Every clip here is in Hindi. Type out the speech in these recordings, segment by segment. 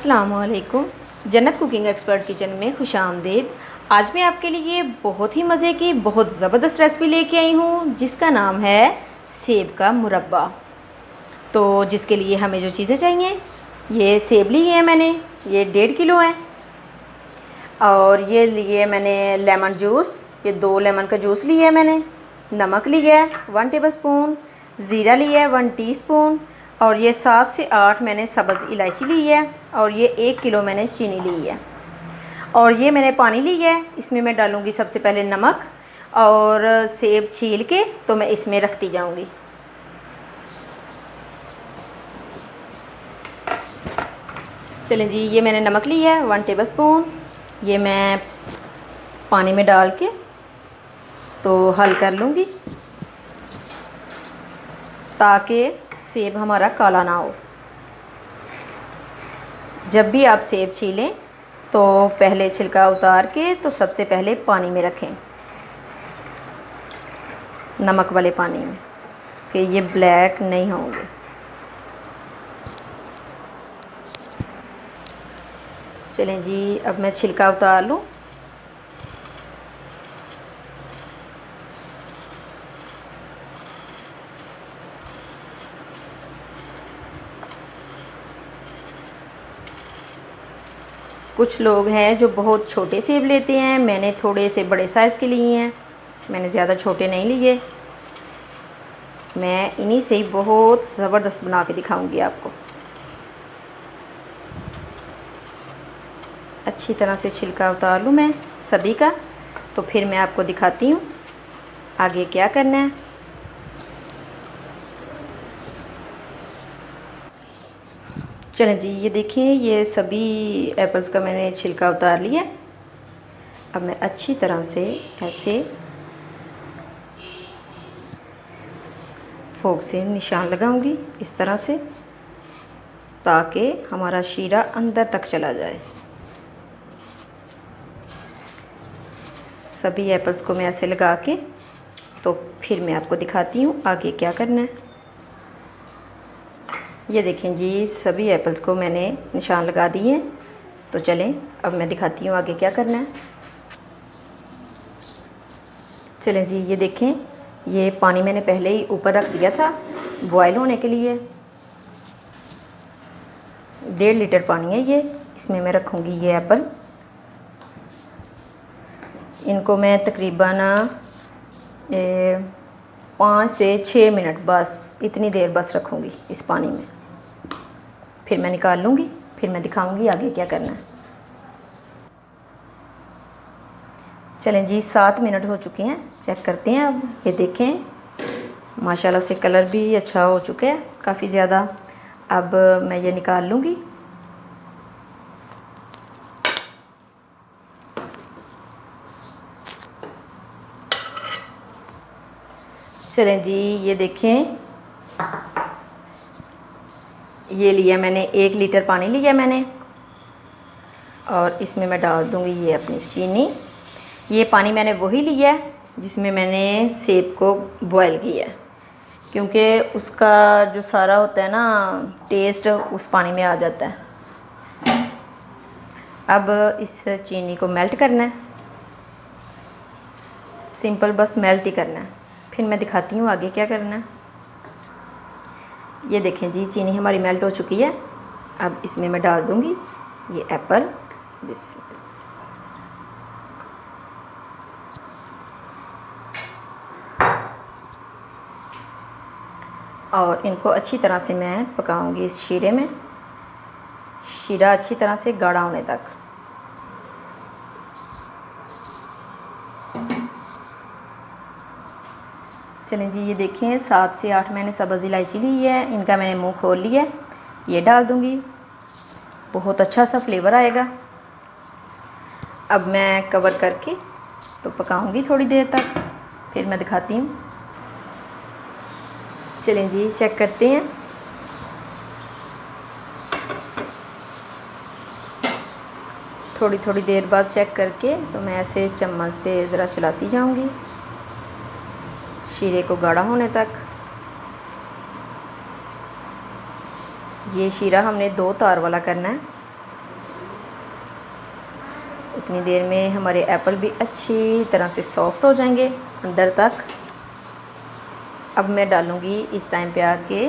अस्सलामुअलैकुम। जन्नत कुकिंग एक्सपर्ट किचन में खुशामदीद। आज मैं आपके लिए बहुत ही मज़े की बहुत ज़बरदस्त रेसिपी लेके आई हूँ जिसका नाम है सेब का मुरब्बा। तो जिसके लिए हमें जो चीज़ें चाहिए, ये सेब ली है मैंने, ये 1.5 किलो है। और ये लिए मैंने लेमन जूस, ये 2 लेमन का जूस लिया है मैंने। नमक लिया है 1 टेबलस्पून, ज़ीरा लिया है 1 टीस्पून, और ये 7 से 8 मैंने सब्ज़ इलायची ली है, और ये 1 किलो मैंने चीनी ली है। और ये मैंने पानी लिया है, इसमें मैं डालूँगी सबसे पहले नमक, और सेब छील के तो मैं इसमें रखती जाऊँगी। चलें जी, ये मैंने नमक लिया है 1 टेबलस्पून। ये मैं पानी में डाल के तो हल कर लूँगी ताकि सेब हमारा काला ना हो। जब भी आप सेब छीलें तो पहले छिलका उतार के तो सबसे पहले पानी में रखें, नमक वाले पानी में, फिर ये ब्लैक नहीं होंगे। चलें जी, अब मैं छिलका उतार लूँ। कुछ लोग हैं जो बहुत छोटे सेब लेते हैं, मैंने थोड़े से बड़े साइज़ के लिए हैं, मैंने ज़्यादा छोटे नहीं लिए। मैं इन्हीं से ही बहुत ज़बरदस्त बना के दिखाऊंगी आपको। अच्छी तरह से छिलका उतार लूँ मैं सभी का, तो फिर मैं आपको दिखाती हूँ आगे क्या करना है। चलें जी, ये देखिए, ये सभी एप्पल्स का मैंने छिलका उतार लिया। अब मैं अच्छी तरह से ऐसे फोक से निशान लगाऊंगी इस तरह से, ताकि हमारा शीरा अंदर तक चला जाए। सभी एप्पल्स को मैं ऐसे लगा के तो फिर मैं आपको दिखाती हूँ आगे क्या करना है। ये देखें जी, सभी एप्पल्स को मैंने निशान लगा दिए हैं। तो चलें अब मैं दिखाती हूँ आगे क्या करना है। चलें जी, ये देखें, ये पानी मैंने पहले ही ऊपर रख दिया था बॉयल होने के लिए। 1.5 लीटर पानी है ये, इसमें मैं रखूँगी ये एप्पल। इनको मैं तकरीबन 5 से 6 मिनट बस, इतनी देर बस रखूँगी इस पानी में। फिर मैं निकाल लूँगी, फिर मैं दिखाऊँगी आगे क्या करना है। चलें जी, 7 मिनट हो चुके हैं, चेक करते हैं। अब ये देखें, माशाल्लाह से कलर भी अच्छा हो चुका है काफ़ी ज़्यादा। अब मैं ये निकाल लूँगी। चलें जी, ये देखें, ये लिया मैंने 1 लीटर पानी लिया मैंने, और इसमें मैं डाल दूँगी ये अपनी चीनी। ये पानी मैंने वही लिया है जिसमें मैंने सेब को बॉयल किया है, क्योंकि उसका जो सारा होता है ना टेस्ट उस पानी में आ जाता है। अब इस चीनी को मेल्ट करना है, सिंपल बस मेल्ट ही करना है। फिर मैं दिखाती हूँ आगे क्या करना है। ये देखें जी, चीनी हमारी मेल्ट हो चुकी है। अब इसमें मैं डाल दूँगी ये एप्पल। और इनको अच्छी तरह से मैं पकाऊंगी इस शीरे में, शीरा अच्छी तरह से गाढ़ा होने तक। चलें जी, ये देखें, 7 से 8 मैंने सब्ज़ इलायची ली है, इनका मैंने मुंह खोल लिया है। ये डाल दूंगी, बहुत अच्छा सा फ्लेवर आएगा। अब मैं कवर करके तो पकाऊंगी थोड़ी देर तक, फिर मैं दिखाती हूँ। चलें जी, चेक करते हैं। थोड़ी थोड़ी देर बाद चेक करके तो मैं ऐसे चम्मच से ज़रा चलाती जाऊंगी शीरे को गाढ़ा होने तक। ये शीरा हमने 2 तार वाला करना है, इतनी देर में हमारे एप्पल भी अच्छी तरह से सॉफ्ट हो जाएंगे अंदर तक। अब मैं डालूँगी इस टाइम पे आके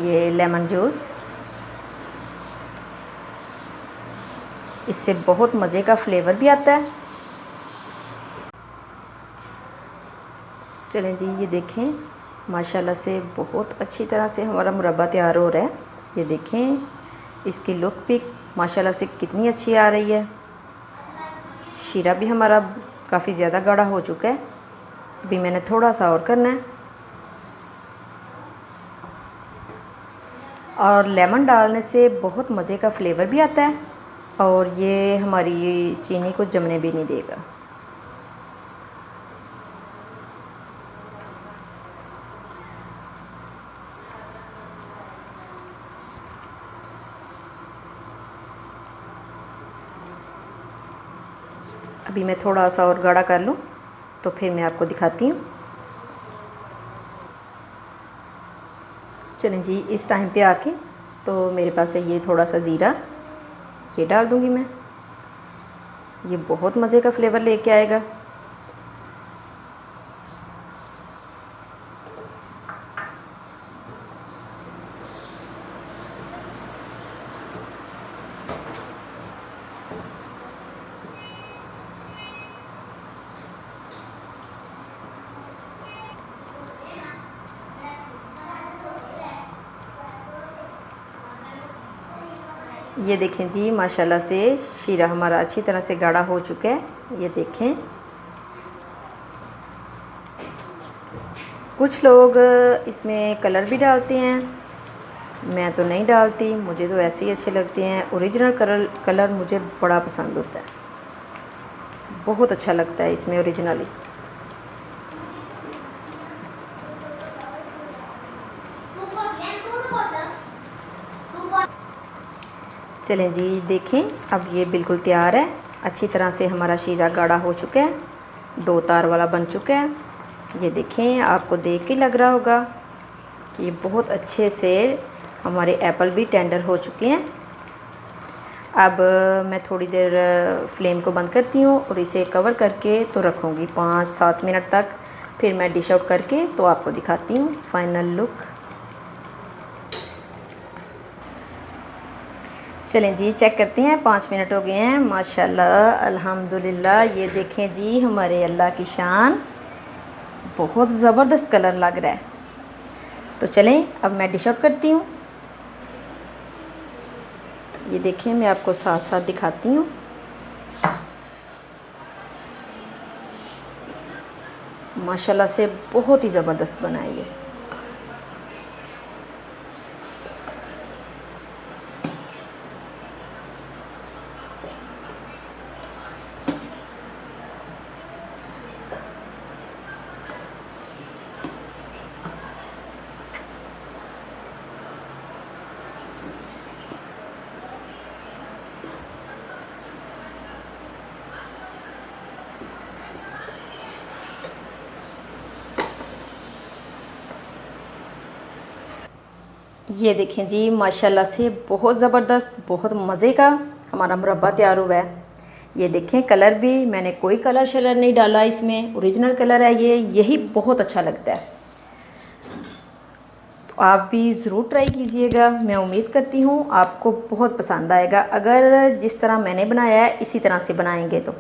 ये लेमन जूस। इससे बहुत मज़े का फ्लेवर भी आता है। चलें जी, ये देखें माशाल्लाह से बहुत अच्छी तरह से हमारा मुरब्बा तैयार हो रहा है। ये देखें इसकी लुक भी माशाल्लाह से कितनी अच्छी आ रही है। शीरा भी हमारा काफ़ी ज़्यादा गाढ़ा हो चुका है। अभी मैंने थोड़ा सा और करना है। और लेमन डालने से बहुत मज़े का फ्लेवर भी आता है और ये हमारी चीनी को जमने भी नहीं देगा। अभी मैं थोड़ा सा और गाढ़ा कर लूँ तो फिर मैं आपको दिखाती हूँ। चलें जी, इस टाइम पे आके तो मेरे पास है ये थोड़ा सा ज़ीरा, ये डाल दूँगी मैं। ये बहुत मज़े का फ्लेवर लेके आएगा। ये देखें जी, माशाल्लाह से शीरा हमारा अच्छी तरह से गाढ़ा हो चुका है। ये देखें, कुछ लोग इसमें कलर भी डालते हैं, मैं तो नहीं डालती, मुझे तो ऐसे ही अच्छे लगते हैं। ओरिजिनल कलर मुझे बड़ा पसंद होता है, बहुत अच्छा लगता है इसमें ओरिजिनली। चलें जी, देखें अब ये बिल्कुल तैयार है। अच्छी तरह से हमारा शीरा गाढ़ा हो चुका है, 2 तार वाला बन चुका है। ये देखें, आपको देख के लग रहा होगा कि ये बहुत अच्छे से हमारे एप्पल भी टेंडर हो चुके हैं। अब मैं थोड़ी देर फ्लेम को बंद करती हूँ और इसे कवर करके तो रखूँगी 5-7 मिनट तक। फिर मैं डिश आउट करके तो आपको दिखाती हूँ फाइनल लुक। चलें जी, चेक करते हैं। 5 मिनट हो गए हैं। माशाल्लाह अल्हम्दुलिल्लाह। ये देखें जी, हमारे अल्लाह की शान, बहुत ज़बरदस्त कलर लग रहा है। तो चलें अब मैं डिश आउट करती हूँ। ये देखें, मैं आपको साथ साथ दिखाती हूँ। माशाल्लाह से बहुत ही ज़बरदस्त बना है ये। ये देखें जी, माशाल्लाह से बहुत ज़बरदस्त, बहुत मज़े का हमारा मुरब्बा तैयार हुआ है। ये देखें, कलर भी मैंने कोई कलर शलर नहीं डाला इसमें, ओरिजिनल कलर है ये, यही बहुत अच्छा लगता है। तो आप भी ज़रूर ट्राई कीजिएगा। मैं उम्मीद करती हूँ आपको बहुत पसंद आएगा, अगर जिस तरह मैंने बनाया है इसी तरह से बनाएंगे तो।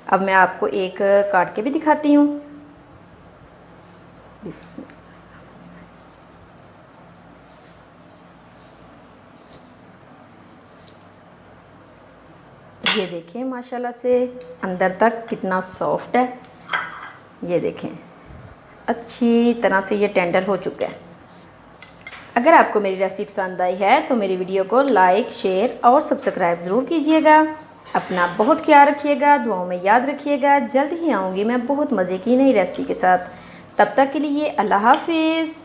अब मैं आपको एक काट के भी दिखाती हूँ। ये देखें, माशाल्लाह से अंदर तक कितना सॉफ्ट है। ये देखें, अच्छी तरह से ये टेंडर हो चुका है। अगर आपको मेरी रेसिपी पसंद आई है तो मेरी वीडियो को लाइक, शेयर और सब्सक्राइब ज़रूर कीजिएगा। अपना बहुत ख्याल रखिएगा, दुआओं में याद रखिएगा। जल्द ही आऊँगी मैं बहुत मज़े की नई रेसिपी के साथ। तब तक के लिए अल्लाह हाफिज़।